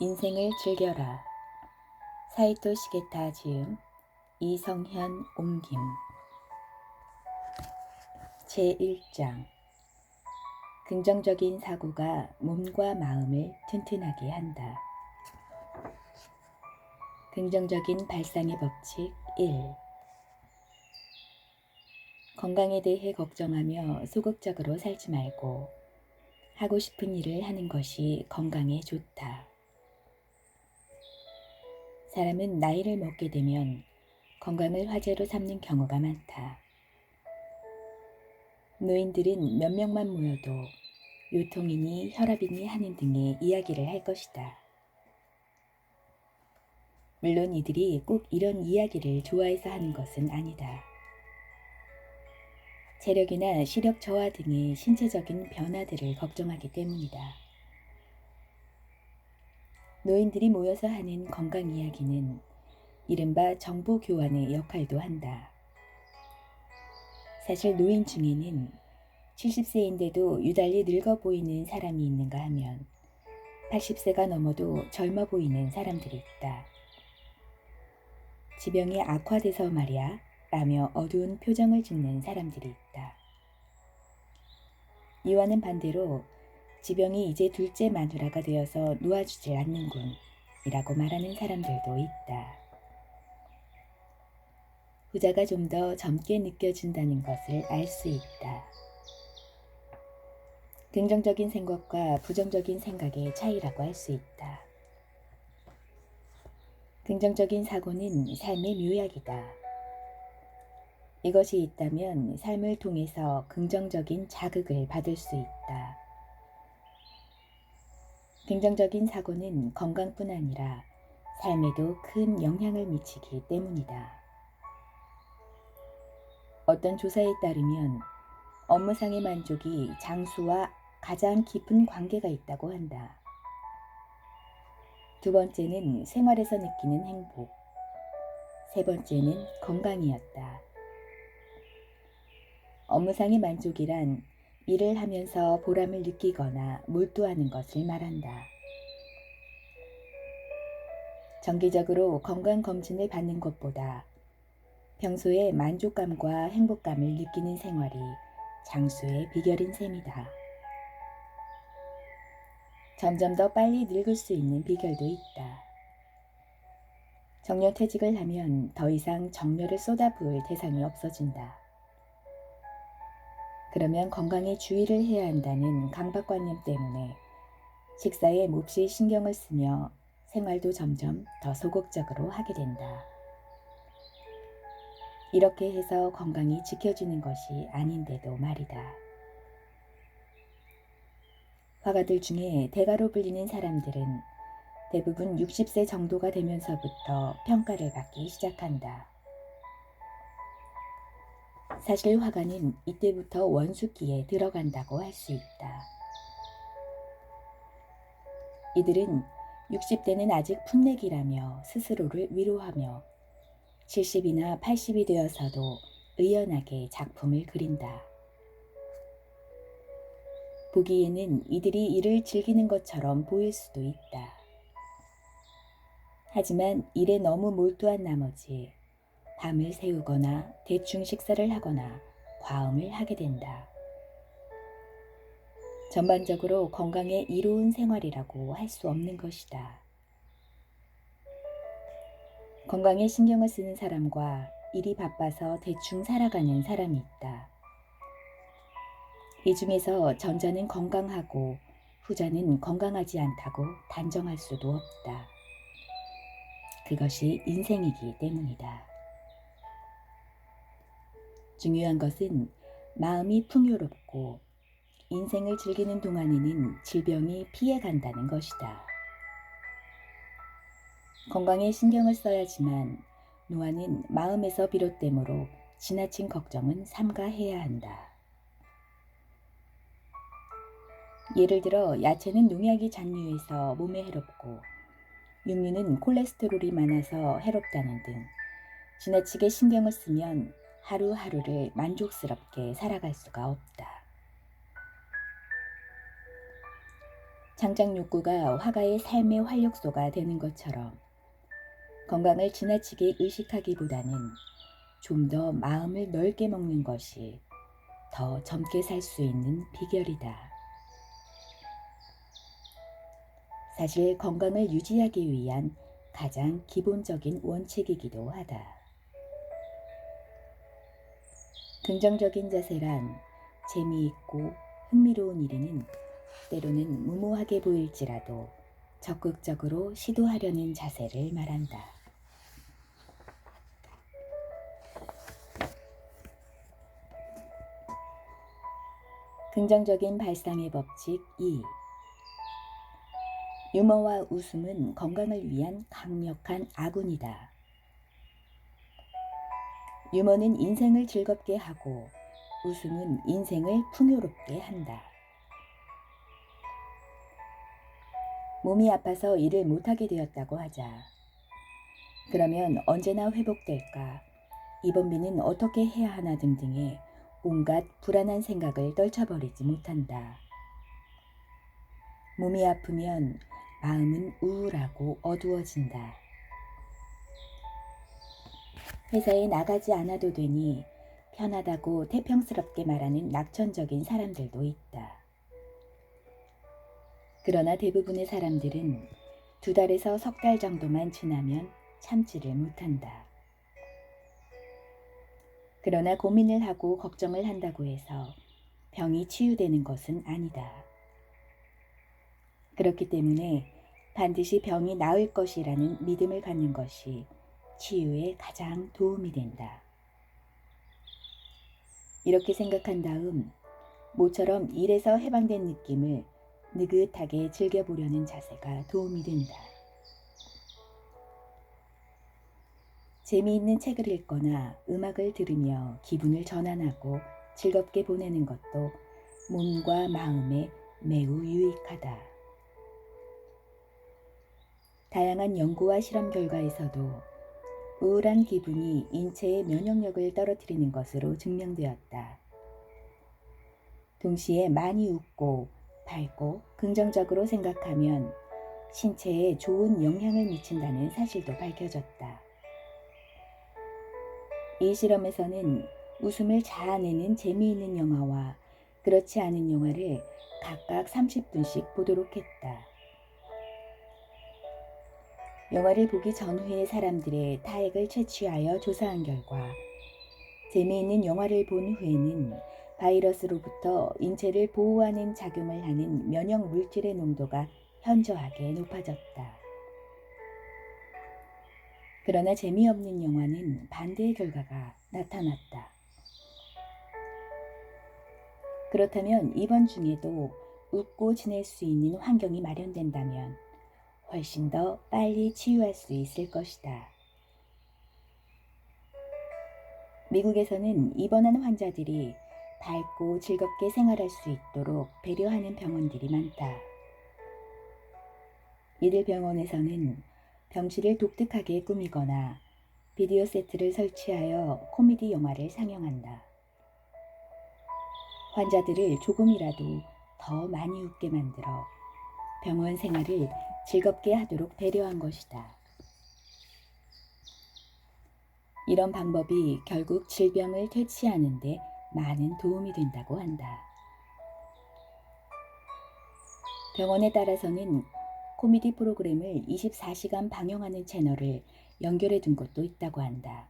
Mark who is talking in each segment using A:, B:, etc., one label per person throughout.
A: 인생을 즐겨라. 사이토 시게타 지음, 이성현 옮김. 제1장. 긍정적인 사고가 몸과 마음을 튼튼하게 한다. 긍정적인 발상의 법칙 1. 건강에 대해 걱정하며 소극적으로 살지 말고 하고 싶은 일을 하는 것이 건강에 좋다. 사람은 나이를 먹게 되면 건강을 화제로 삼는 경우가 많다. 노인들은 몇 명만 모여도 요통이니 혈압이니 하는 등의 이야기를 할 것이다. 물론 이들이 꼭 이런 이야기를 좋아해서 하는 것은 아니다. 체력이나 시력 저하 등의 신체적인 변화들을 걱정하기 때문이다. 노인들이 모여서 하는 건강 이야기는 이른바 정보 교환의 역할도 한다. 사실 노인 중에는 70세인데도 유달리 늙어 보이는 사람이 있는가 하면 80세가 넘어도 젊어 보이는 사람들이 있다. 지병이 악화돼서 말이야 라며 어두운 표정을 짓는 사람들이 있다. 이와는 반대로 지병이 이제 둘째 마누라가 되어서 놓아주질 않는군 이라고 말하는 사람들도 있다. 후자가 좀 더 젊게 느껴진다는 것을 알 수 있다. 긍정적인 생각과 부정적인 생각의 차이라고 할 수 있다. 긍정적인 사고는 삶의 묘약이다. 이것이 있다면 삶을 통해서 긍정적인 자극을 받을 수 있다. 긍정적인 사고는 건강뿐 아니라 삶에도 큰 영향을 미치기 때문이다. 어떤 조사에 따르면 업무상의 만족이 장수와 가장 깊은 관계가 있다고 한다. 두 번째는 생활에서 느끼는 행복, 세 번째는 건강이었다. 업무상의 만족이란 일을 하면서 보람을 느끼거나 몰두하는 것을 말한다. 정기적으로 건강검진을 받는 것보다 평소에 만족감과 행복감을 느끼는 생활이 장수의 비결인 셈이다. 점점 더 빨리 늙을 수 있는 비결도 있다. 정년퇴직을 하면 더 이상 정열을 쏟아부을 대상이 없어진다. 그러면 건강에 주의를 해야 한다는 강박관념 때문에 식사에 몹시 신경을 쓰며 생활도 점점 더 소극적으로 하게 된다. 이렇게 해서 건강이 지켜지는 것이 아닌데도 말이다. 화가들 중에 대가로 불리는 사람들은 대부분 60세 정도가 되면서부터 평가를 받기 시작한다. 사실 화가는 이때부터 원숙기에 들어간다고 할 수 있다. 이들은 60대는 아직 풋내기라며 스스로를 위로하며 70이나 80이 되어서도 의연하게 작품을 그린다. 보기에는 이들이 일을 즐기는 것처럼 보일 수도 있다. 하지만 일에 너무 몰두한 나머지 밤을 새우거나 대충 식사를 하거나 과음을 하게 된다. 전반적으로 건강에 이로운 생활이라고 할 수 없는 것이다. 건강에 신경을 쓰는 사람과 일이 바빠서 대충 살아가는 사람이 있다. 이 중에서 전자는 건강하고 후자는 건강하지 않다고 단정할 수도 없다. 그것이 인생이기 때문이다. 중요한 것은 마음이 풍요롭고 인생을 즐기는 동안에는 질병이 피해간다는 것이다. 건강에 신경을 써야지만 노화는 마음에서 비롯되므로 지나친 걱정은 삼가해야 한다. 예를 들어 야채는 농약이 잔류해서 몸에 해롭고 육류는 콜레스테롤이 많아서 해롭다는 등 지나치게 신경을 쓰면 하루하루를 만족스럽게 살아갈 수가 없다. 창작 욕구가 화가의 삶의 활력소가 되는 것처럼 건강을 지나치게 의식하기보다는 좀 더 마음을 넓게 먹는 것이 더 젊게 살 수 있는 비결이다. 사실 건강을 유지하기 위한 가장 기본적인 원칙이기도 하다. 긍정적인 자세란 재미있고 흥미로운 일에는 때로는 무모하게 보일지라도 적극적으로 시도하려는 자세를 말한다. 긍정적인 발상의 법칙 2. 유머와 웃음은 건강을 위한 강력한 아군이다. 유머는 인생을 즐겁게 하고 웃음은 인생을 풍요롭게 한다. 몸이 아파서 일을 못하게 되었다고 하자. 그러면 언제나 회복될까? 입원비는 어떻게 해야 하나 등등의 온갖 불안한 생각을 떨쳐버리지 못한다. 몸이 아프면 마음은 우울하고 어두워진다. 회사에 나가지 않아도 되니 편하다고 태평스럽게 말하는 낙천적인 사람들도 있다. 그러나 대부분의 사람들은 2달에서 3달 정도만 지나면 참지를 못한다. 그러나 고민을 하고 걱정을 한다고 해서 병이 치유되는 것은 아니다. 그렇기 때문에 반드시 병이 나을 것이라는 믿음을 갖는 것이 치유에 가장 도움이 된다. 이렇게 생각한 다음 모처럼 일에서 해방된 느낌을 느긋하게 즐겨보려는 자세가 도움이 된다. 재미있는 책을 읽거나 음악을 들으며 기분을 전환하고 즐겁게 보내는 것도 몸과 마음에 매우 유익하다. 다양한 연구와 실험 결과에서도 우울한 기분이 인체의 면역력을 떨어뜨리는 것으로 증명되었다. 동시에 많이 웃고 밝고 긍정적으로 생각하면 신체에 좋은 영향을 미친다는 사실도 밝혀졌다. 이 실험에서는 웃음을 자아내는 재미있는 영화와 그렇지 않은 영화를 각각 30분씩 보도록 했다. 영화를 보기 전후의 사람들의 타액을 채취하여 조사한 결과 재미있는 영화를 본 후에는 바이러스로부터 인체를 보호하는 작용을 하는 면역 물질의 농도가 현저하게 높아졌다. 그러나 재미없는 영화는 반대의 결과가 나타났다. 그렇다면 이번 중에도 웃고 지낼 수 있는 환경이 마련된다면 훨씬 더 빨리 치유할 수 있을 것이다. 미국에서는 입원한 환자들이 밝고 즐겁게 생활할 수 있도록 배려하는 병원들이 많다. 이들 병원에서는 병실을 독특하게 꾸미거나 비디오 세트를 설치하여 코미디 영화를 상영한다. 환자들을 조금이라도 더 많이 웃게 만들어 병원 생활을 즐겁게 하도록 배려한 것이다. 이런 방법이 결국 질병을 퇴치하는 데 많은 도움이 된다고 한다. 병원에 따라서는 코미디 프로그램을 24시간 방영하는 채널을 연결해 둔 곳도 있다고 한다.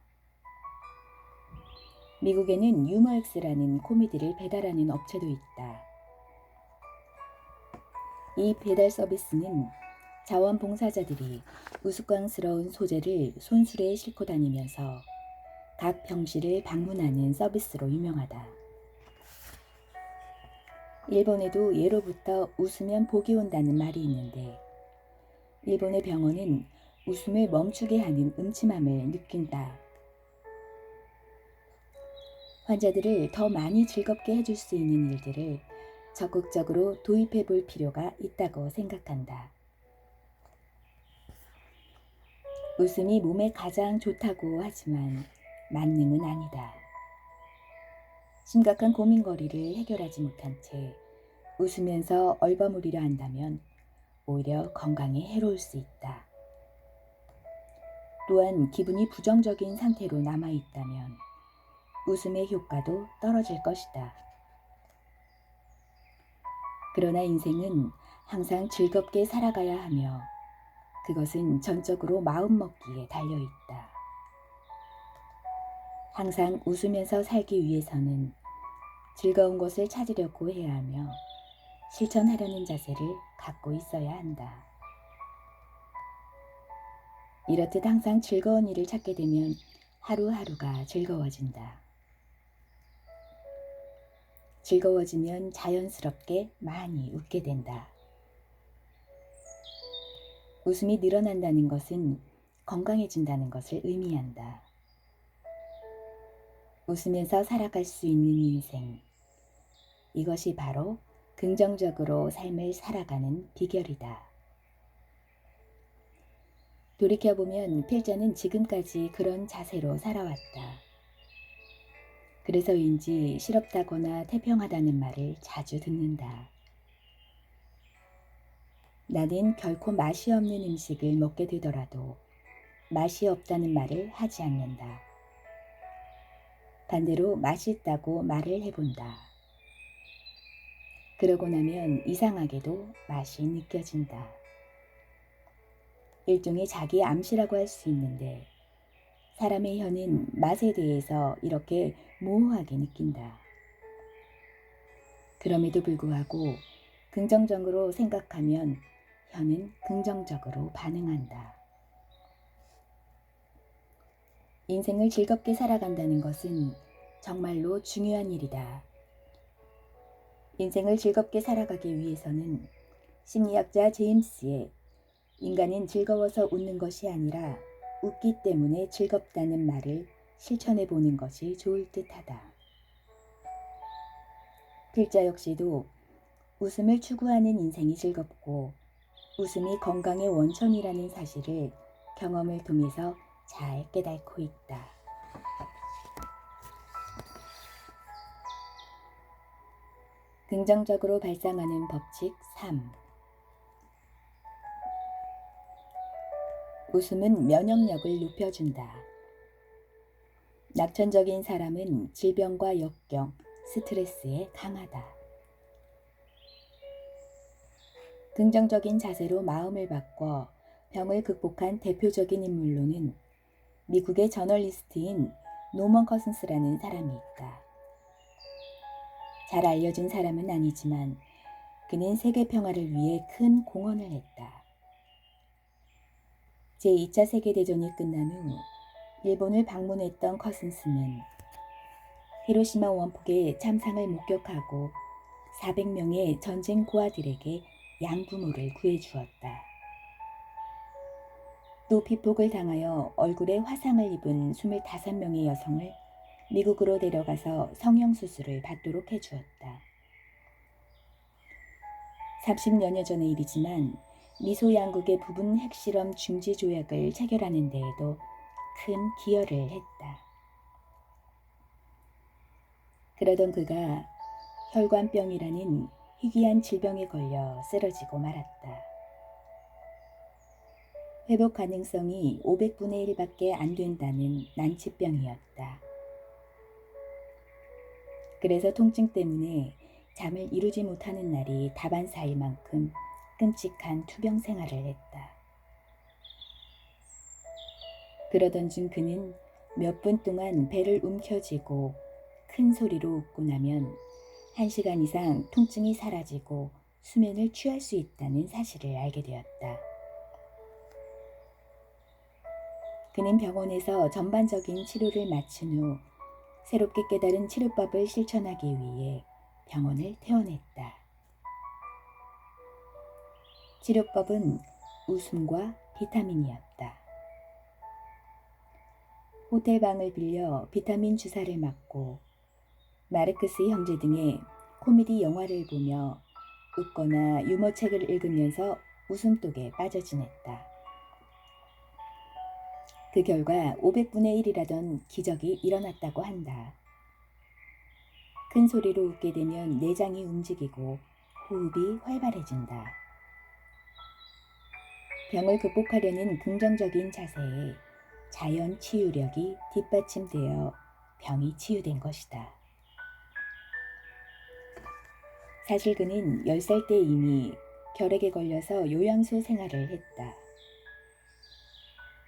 A: 미국에는 유머엑스라는 코미디를 배달하는 업체도 있다. 이 배달 서비스는 자원봉사자들이 우스꽝스러운 소재를 손수레에 싣고 다니면서 각 병실을 방문하는 서비스로 유명하다. 일본에도 예로부터 웃으면 복이 온다는 말이 있는데 일본의 병원은 웃음을 멈추게 하는 음침함을 느낀다. 환자들을 더 많이 즐겁게 해줄 수 있는 일들을 적극적으로 도입해 볼 필요가 있다고 생각한다. 웃음이 몸에 가장 좋다고 하지만 만능은 아니다. 심각한 고민거리를 해결하지 못한 채 웃으면서 얼버무리려 한다면 오히려 건강에 해로울 수 있다. 또한 기분이 부정적인 상태로 남아있다면 웃음의 효과도 떨어질 것이다. 그러나 인생은 항상 즐겁게 살아가야 하며 그것은 전적으로 마음먹기에 달려있다. 항상 웃으면서 살기 위해서는 즐거운 것을 찾으려고 해야 하며 실천하려는 자세를 갖고 있어야 한다. 이렇듯 항상 즐거운 일을 찾게 되면 하루하루가 즐거워진다. 즐거워지면 자연스럽게 많이 웃게 된다. 웃음이 늘어난다는 것은 건강해진다는 것을 의미한다. 웃으면서 살아갈 수 있는 인생. 이것이 바로 긍정적으로 삶을 살아가는 비결이다. 돌이켜보면 필자는 지금까지 그런 자세로 살아왔다. 그래서인지 실없다거나 태평하다는 말을 자주 듣는다. 나는 결코 맛이 없는 음식을 먹게 되더라도 맛이 없다는 말을 하지 않는다. 반대로 맛있다고 말을 해본다. 그러고 나면 이상하게도 맛이 느껴진다. 일종의 자기 암시라고 할 수 있는데 사람의 혀는 맛에 대해서 이렇게 모호하게 느낀다. 그럼에도 불구하고 긍정적으로 생각하면 혀는 긍정적으로 반응한다. 인생을 즐겁게 살아간다는 것은 정말로 중요한 일이다. 인생을 즐겁게 살아가기 위해서는 심리학자 제임스의 인간은 즐거워서 웃는 것이 아니라 웃기 때문에 즐겁다는 말을 실천해 보는 것이 좋을 듯하다. 필자 역시도 웃음을 추구하는 인생이 즐겁고 웃음이 건강의 원천이라는 사실을 경험을 통해서 잘 깨닫고 있다. 긍정적으로 발상하는 법칙 3. 웃음은 면역력을 높여준다. 낙천적인 사람은 질병과 역경, 스트레스에 강하다. 긍정적인 자세로 마음을 바꿔 병을 극복한 대표적인 인물로는 미국의 저널리스트인 노먼 커슨스라는 사람이 있다. 잘 알려진 사람은 아니지만 그는 세계 평화를 위해 큰 공헌을 했다. 제2차 세계대전이 끝난 후 일본을 방문했던 커슨스는 히로시마 원폭의 참상을 목격하고 400명의 전쟁 고아들에게 양부모를 구해주었다. 또 피폭을 당하여 얼굴에 화상을 입은 25명의 여성을 미국으로 데려가서 성형수술을 받도록 해주었다. 30여년 전의 일이지만 미소 양국의 부분 핵실험 중지 조약을 체결하는 데에도 큰 기여를 했다. 그러던 그가 혈관병이라는 희귀한 질병에 걸려 쓰러지고 말았다. 회복 가능성이 500분의 1밖에 안 된다는 난치병이었다. 그래서 통증 때문에 잠을 이루지 못하는 날이 다반사일 만큼 끔찍한 투병 생활을 했다. 그러던 중 그는 몇 분 동안 배를 움켜쥐고 큰 소리로 웃고 나면 1시간 이상 통증이 사라지고 수면을 취할 수 있다는 사실을 알게 되었다. 그는 병원에서 전반적인 치료를 마친 후 새롭게 깨달은 치료법을 실천하기 위해 병원을 퇴원했다. 치료법은 웃음과 비타민이었다. 호텔방을 빌려 비타민 주사를 맞고 마르크스 형제 등의 코미디 영화를 보며 웃거나 유머책을 읽으면서 웃음독에 빠져 지냈다. 그 결과 500분의 1이라던 기적이 일어났다고 한다. 큰 소리로 웃게 되면 내장이 움직이고 호흡이 활발해진다. 병을 극복하려는 긍정적인 자세에 자연 치유력이 뒷받침되어 병이 치유된 것이다. 사실 그는 10살 때 이미 결핵에 걸려서 요양소 생활을 했다.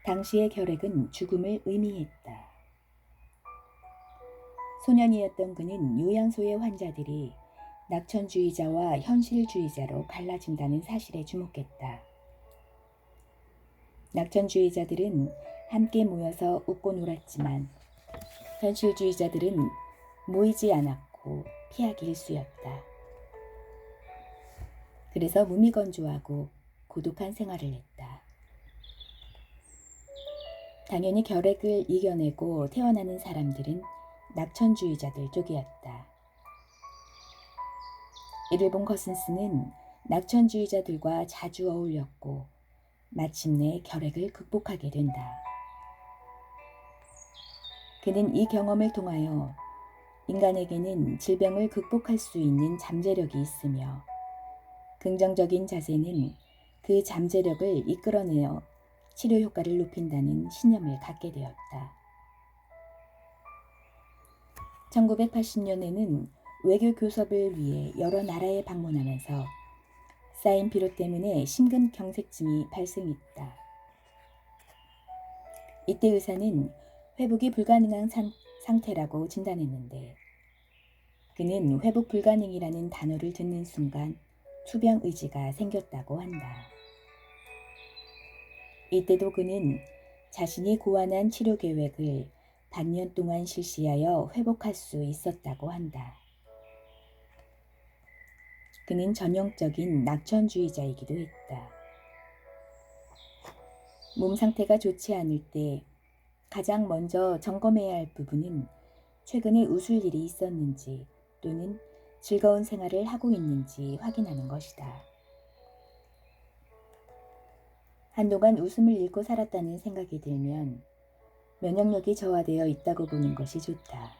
A: 당시의 결핵은 죽음을 의미했다. 소년이었던 그는 요양소의 환자들이 낙천주의자와 현실주의자로 갈라진다는 사실에 주목했다. 낙천주의자들은 함께 모여서 웃고 놀았지만 현실주의자들은 모이지 않았고 피하기 일쑤였다. 그래서 무미건조하고 고독한 생활을 했다. 당연히 결핵을 이겨내고 태어나는 사람들은 낙천주의자들 쪽이었다. 이를 본 커슨스는 낙천주의자들과 자주 어울렸고 마침내 결핵을 극복하게 된다. 그는 이 경험을 통하여 인간에게는 질병을 극복할 수 있는 잠재력이 있으며 긍정적인 자세는 그 잠재력을 이끌어내어 치료 효과를 높인다는 신념을 갖게 되었다. 1980년에는 외교 교섭을 위해 여러 나라에 방문하면서 쌓인 피로 때문에 심근경색증이 발생했다. 이때 의사는 회복이 불가능한 상태라고 진단했는데 그는 회복 불가능이라는 단어를 듣는 순간 투병 의지가 생겼다고 한다. 이때도 그는 자신이 고안한 치료 계획을 반년 동안 실시하여 회복할 수 있었다고 한다. 그는 전형적인 낙천주의자이기도 했다. 몸 상태가 좋지 않을 때 가장 먼저 점검해야 할 부분은 최근에 웃을 일이 있었는지 또는 즐거운 생활을 하고 있는지 확인하는 것이다. 한동안 웃음을 잃고 살았다는 생각이 들면 면역력이 저하되어 있다고 보는 것이 좋다.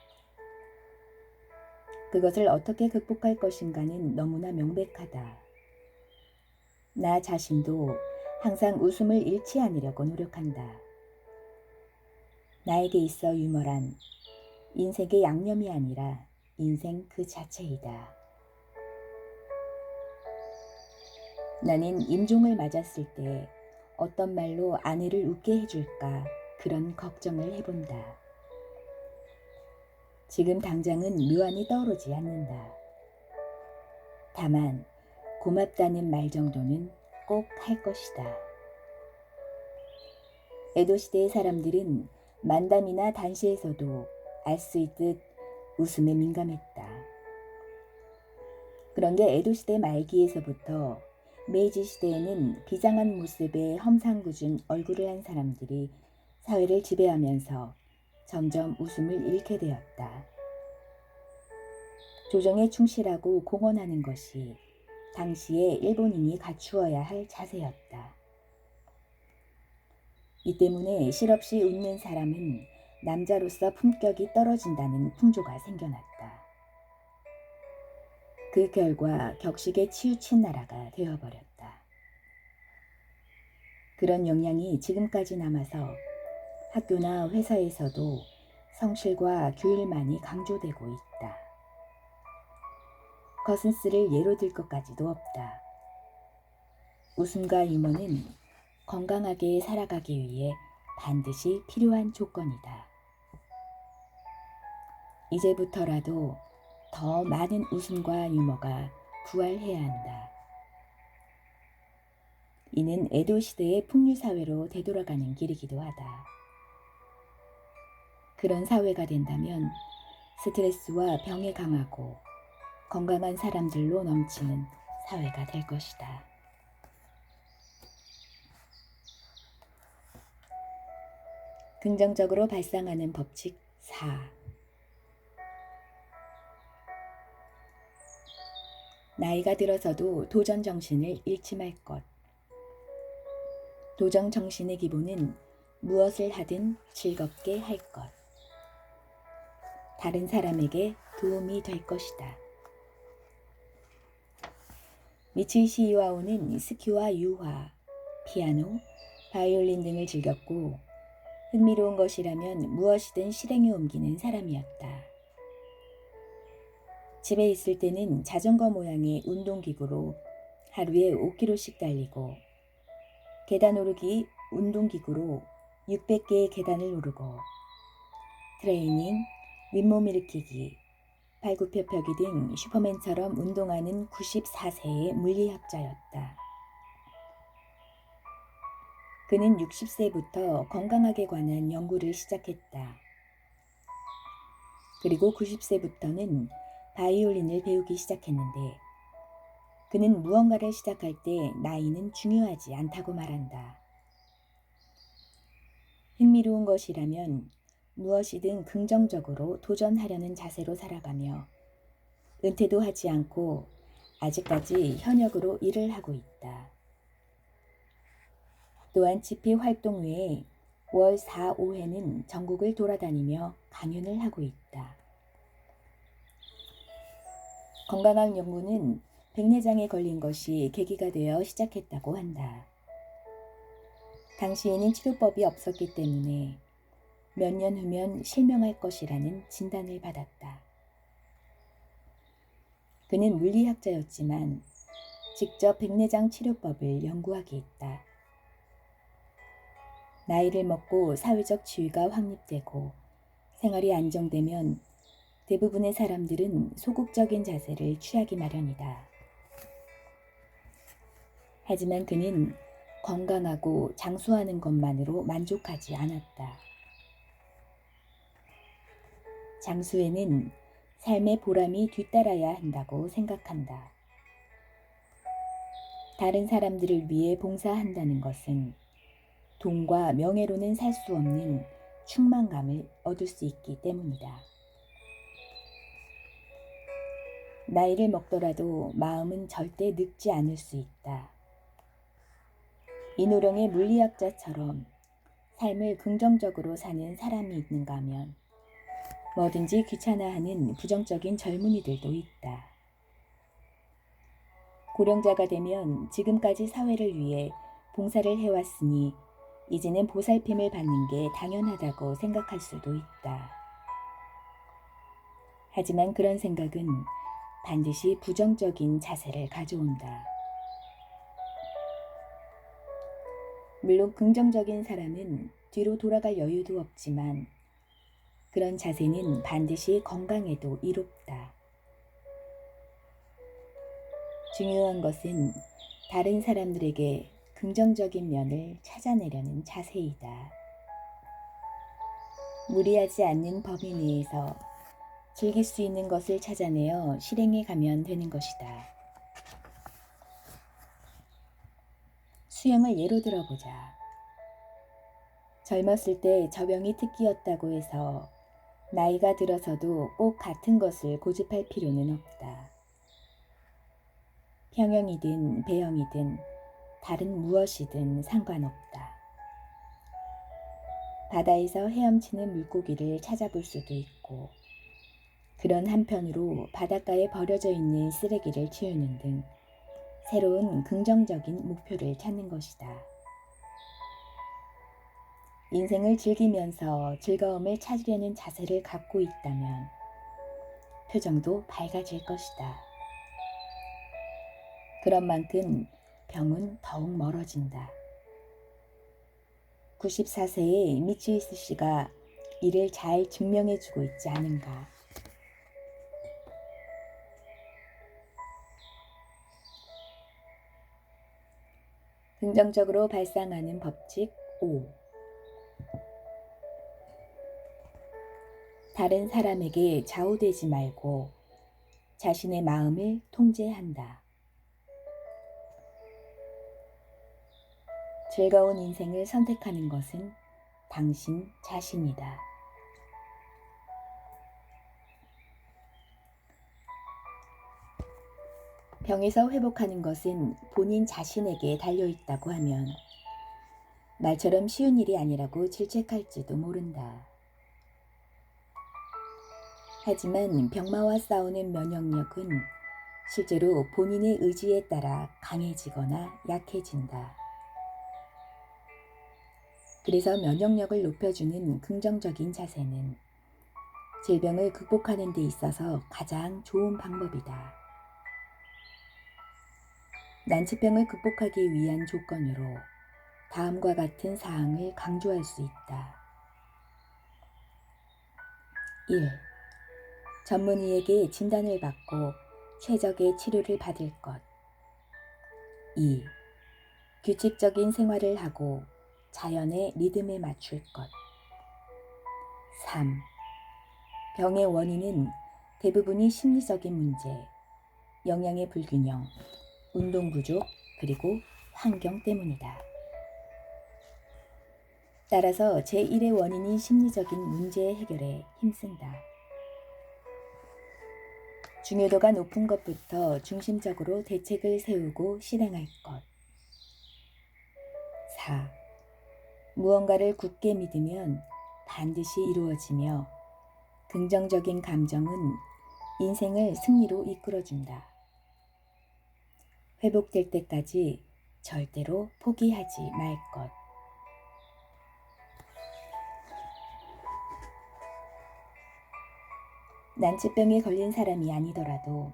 A: 그것을 어떻게 극복할 것인가는 너무나 명백하다. 나 자신도 항상 웃음을 잃지 않으려고 노력한다. 나에게 있어 유머란 인생의 양념이 아니라 인생 그 자체이다. 나는 임종을 맞았을 때 어떤 말로 아내를 웃게 해줄까 그런 걱정을 해본다. 지금 당장은 묘안이 떠오르지 않는다. 다만 고맙다는 말 정도는 꼭 할 것이다. 에도 시대의 사람들은 만담이나 단시에서도 알 수 있듯 웃음에 민감했다. 그런데 에도 시대 말기에서부터 메이지 시대에는 비장한 모습의 험상궂은 얼굴을 한 사람들이 사회를 지배하면서 점점 웃음을 잃게 되었다. 조정에 충실하고 공헌하는 것이 당시에 일본인이 갖추어야 할 자세였다. 이 때문에 실없이 웃는 사람은 남자로서 품격이 떨어진다는 풍조가 생겨났다. 그 결과 격식에 치우친 나라가 되어버렸다. 그런 영향이 지금까지 남아서 학교나 회사에서도 성실과 규율만이 강조되고 있다. 커슨스를 예로 들 것까지도 없다. 웃음과 유머는 건강하게 살아가기 위해 반드시 필요한 조건이다. 이제부터라도 더 많은 웃음과 유머가 부활해야 한다. 이는 에도 시대의 풍류사회로 되돌아가는 길이기도 하다. 그런 사회가 된다면 스트레스와 병에 강하고 건강한 사람들로 넘치는 사회가 될 것이다. 긍정적으로 발상하는 법칙 4. 나이가 들어서도 도전 정신을 잃지 말 것. 도전 정신의 기본은 무엇을 하든 즐겁게 할 것. 다른 사람에게 도움이 될 것이다. 미츠이시 이와오는 스키와 유화, 피아노, 바이올린 등을 즐겼고 흥미로운 것이라면 무엇이든 실행에 옮기는 사람이었다. 집에 있을 때는 자전거 모양의 운동기구로 하루에 5km씩 달리고 계단 오르기 운동기구로 600개의 계단을 오르고 트레이닝, 윗몸 일으키기, 발굽혀펴기 등 슈퍼맨처럼 운동하는 94세의 물리학자였다. 그는 60세부터 건강학에 관한 연구를 시작했다. 그리고 90세부터는 바이올린을 배우기 시작했는데 그는 무언가를 시작할 때 나이는 중요하지 않다고 말한다. 흥미로운 것이라면 무엇이든 긍정적으로 도전하려는 자세로 살아가며 은퇴도 하지 않고 아직까지 현역으로 일을 하고 있다. 또한 집회 활동 외에 월 4, 5회는 전국을 돌아다니며 강연을 하고 있다. 건강학 연구는 백내장에 걸린 것이 계기가 되어 시작했다고 한다. 당시에는 치료법이 없었기 때문에 몇 년 후면 실명할 것이라는 진단을 받았다. 그는 물리학자였지만 직접 백내장 치료법을 연구하기했다. 나이를 먹고 사회적 지위가 확립되고 생활이 안정되면 대부분의 사람들은 소극적인 자세를 취하기 마련이다. 하지만 그는 건강하고 장수하는 것만으로 만족하지 않았다. 장수에는 삶의 보람이 뒤따라야 한다고 생각한다. 다른 사람들을 위해 봉사한다는 것은 돈과 명예로는 살 수 없는 충만감을 얻을 수 있기 때문이다. 나이를 먹더라도 마음은 절대 늙지 않을 수 있다. 이노령의 물리학자처럼 삶을 긍정적으로 사는 사람이 있는가 하면 뭐든지 귀찮아하는 부정적인 젊은이들도 있다. 고령자가 되면 지금까지 사회를 위해 봉사를 해왔으니 이제는 보살핌을 받는 게 당연하다고 생각할 수도 있다. 하지만 그런 생각은 반드시 부정적인 자세를 가져온다. 물론 긍정적인 사람은 뒤로 돌아갈 여유도 없지만 그런 자세는 반드시 건강에도 이롭다. 중요한 것은 다른 사람들에게 긍정적인 면을 찾아내려는 자세이다. 무리하지 않는 범위 내에서 즐길 수 있는 것을 찾아내어 실행해 가면 되는 것이다. 수영을 예로 들어보자. 젊었을 때 저병이 특기였다고 해서 나이가 들어서도 꼭 같은 것을 고집할 필요는 없다. 평형이든 배영이든 다른 무엇이든 상관없다. 바다에서 헤엄치는 물고기를 찾아볼 수도 있고 그런 한편으로 바닷가에 버려져 있는 쓰레기를 치우는 등 새로운 긍정적인 목표를 찾는 것이다. 인생을 즐기면서 즐거움을 찾으려는 자세를 갖고 있다면 표정도 밝아질 것이다. 그런 만큼 병은 더욱 멀어진다. 94세의 미치히스 씨가 이를 잘 증명해주고 있지 않은가. 긍정적으로 발상하는 법칙 5. 다른 사람에게 좌우되지 말고 자신의 마음을 통제한다. 즐거운 인생을 선택하는 것은 당신 자신이다. 병에서 회복하는 것은 본인 자신에게 달려있다고 하면 말처럼 쉬운 일이 아니라고 질책할지도 모른다. 하지만 병마와 싸우는 면역력은 실제로 본인의 의지에 따라 강해지거나 약해진다. 그래서 면역력을 높여주는 긍정적인 자세는 질병을 극복하는 데 있어서 가장 좋은 방법이다. 난치병을 극복하기 위한 조건으로 다음과 같은 사항을 강조할 수 있다. 1. 전문의에게 진단을 받고 최적의 치료를 받을 것. 2. 규칙적인 생활을 하고 자연의 리듬에 맞출 것. 3. 병의 원인은 대부분이 심리적인 문제, 영양의 불균형, 운동 부족, 그리고 환경 때문이다. 따라서 제1의 원인인 심리적인 문제의 해결에 힘쓴다. 중요도가 높은 것부터 중심적으로 대책을 세우고 실행할 것. 4. 무언가를 굳게 믿으면 반드시 이루어지며 긍정적인 감정은 인생을 승리로 이끌어준다. 회복될 때까지 절대로 포기하지 말 것. 난치병에 걸린 사람이 아니더라도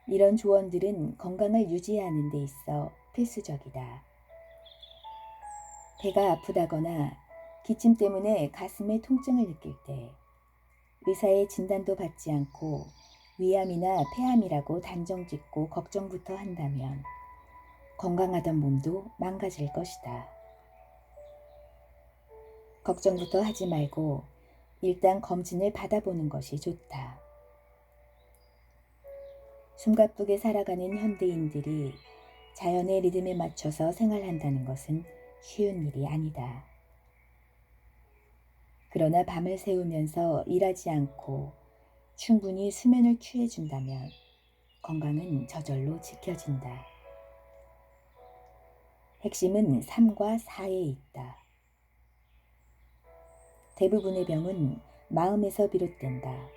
A: 이런 조언들은 건강을 유지하는 데 있어 필수적이다. 배가 아프다거나 기침 때문에 가슴에 통증을 느낄 때 의사의 진단도 받지 않고 위암이나 폐암이라고 단정 짓고 걱정부터 한다면 건강하던 몸도 망가질 것이다. 걱정부터 하지 말고 일단 검진을 받아보는 것이 좋다. 숨가쁘게 살아가는 현대인들이 자연의 리듬에 맞춰서 생활한다는 것은 쉬운 일이 아니다. 그러나 밤을 새우면서 일하지 않고 충분히 수면을 취해준다면 건강은 저절로 지켜진다. 핵심은 3과 4에 있다. 대부분의 병은 마음에서 비롯된다.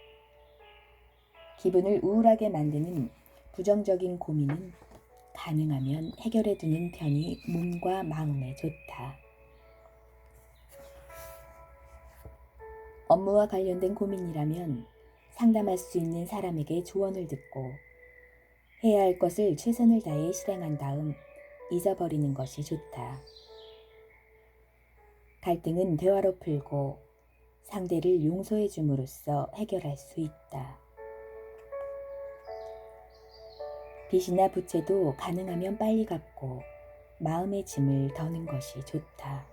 A: 기분을 우울하게 만드는 부정적인 고민은 가능하면 해결해 두는 편이 몸과 마음에 좋다. 업무와 관련된 고민이라면 상담할 수 있는 사람에게 조언을 듣고 해야 할 것을 최선을 다해 실행한 다음 잊어버리는 것이 좋다. 갈등은 대화로 풀고 상대를 용서해 줌으로써 해결할 수 있다. 빚이나 부채도 가능하면 빨리 갚고 마음의 짐을 더는 것이 좋다.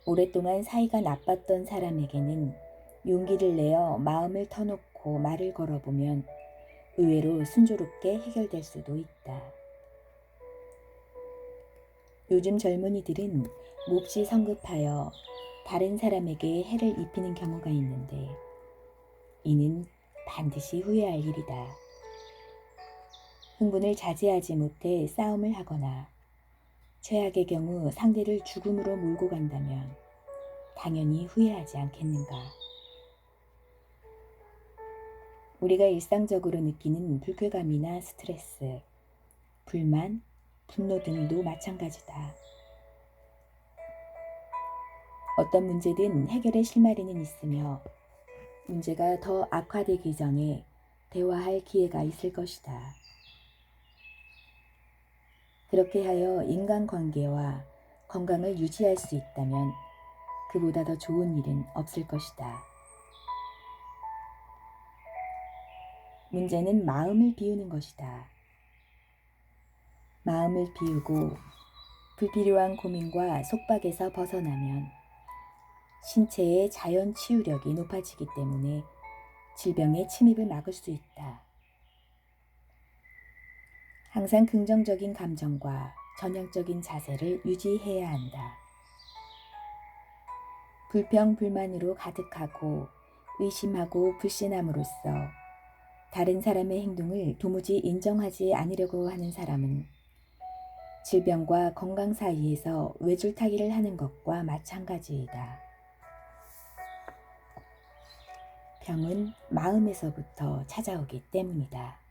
A: 오랫동안 사이가 나빴던 사람에게는 용기를 내어 마음을 터놓고 말을 걸어보면 의외로 순조롭게 해결될 수도 있다. 요즘 젊은이들은 몹시 성급하여 다른 사람에게 해를 입히는 경우가 있는데 이는 반드시 후회할 일이다. 흥분을 자제하지 못해 싸움을 하거나 최악의 경우 상대를 죽음으로 몰고 간다면 당연히 후회하지 않겠는가. 우리가 일상적으로 느끼는 불쾌감이나 스트레스, 불만, 분노 등도 마찬가지다. 어떤 문제든 해결의 실마리는 있으며 문제가 더 악화되기 전에 대화할 기회가 있을 것이다. 그렇게 하여 인간관계와 건강을 유지할 수 있다면 그보다 더 좋은 일은 없을 것이다. 문제는 마음을 비우는 것이다. 마음을 비우고 불필요한 고민과 속박에서 벗어나면 신체의 자연 치유력이 높아지기 때문에 질병의 침입을 막을 수 있다. 항상 긍정적인 감정과 전향적인 자세를 유지해야 한다. 불평, 불만으로 가득하고 의심하고 불신함으로써 다른 사람의 행동을 도무지 인정하지 않으려고 하는 사람은 질병과 건강 사이에서 외줄타기를 하는 것과 마찬가지이다. 병은 마음에서부터 찾아오기 때문이다.